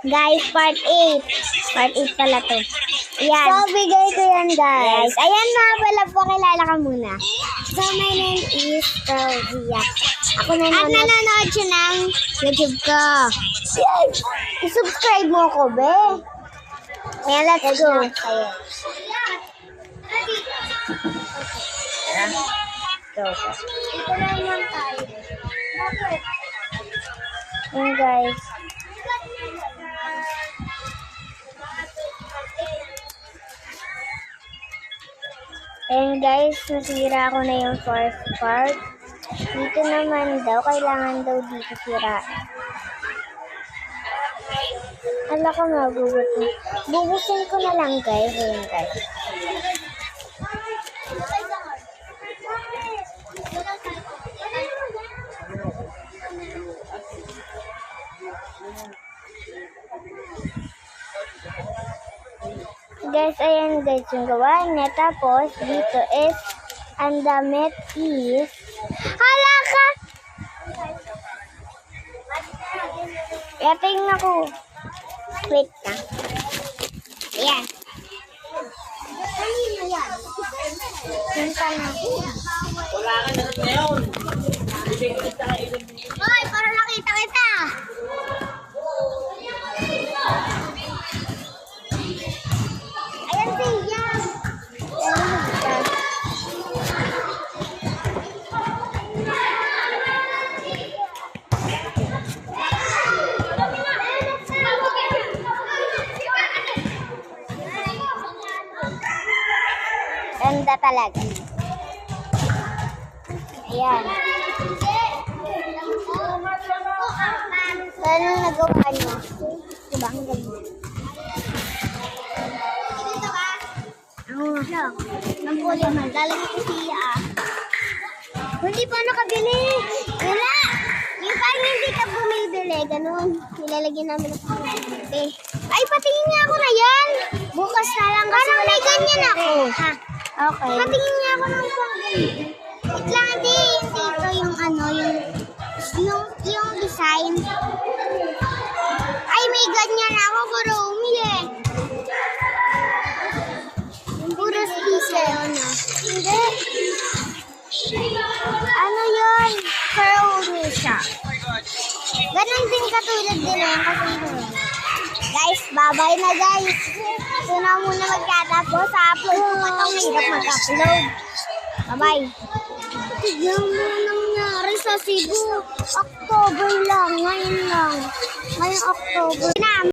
Guys, part 8. Part 8 pala to. Ayan. So, bigay ko yan, guys. Ayan na pala po, kilala ka muna. So, my name is Claudia. Ako nanonood. At nanonood siya ng YouTube ko. Yes! I-subscribe mo ako, be. Ayan, let's go. Ayan. Go. Ito na naman tayo. Ayan, guys. And guys, nasira ko na yung first part. Dito naman daw, kailangan daw dito sira. Ala ko magugot na. Bubusin ko na lang guys. Ayan guys. Guys, ayan guys yung gawa niya. Tapos, dito is, ang damit is, hala ka! Yating ako. Wait na. Ayan. Kanina yan. Punta na. Wala ka na ngayon. Hoy, para nakita kita. Ayan siya. Ganda talaga. Ayan. So, anong nagawa niyo? Diba ang ganda? Ang kulay man. Lalagay ko siya. Hindi pa nakabili. Wala. Yung parang hindi ka bumibili. Ganun. Nilalagyan namin ako ng bumibili. Ay, patingin niya ako na yan. Bukas na lang kasi parang may ganyan ako. Ha? Okay. Patingin niya ako ng pang-ganyan. Wait lang, hindi. Dito yung ano, yung design. Ay, may ganyan ako. Kurumi eh. Puro sticker yun ah. Hindi. Ano yun? Kurumi siya. Ganon din katulad din na yung katulad. Guys, bye-bye na guys. Ito na muna magkatapos. Sa-upload ko pa itong hirap mag-upload. Bye-bye. Tignan mo nangyari sa Cebu. October lang. Ngayon lang. Ngayong October.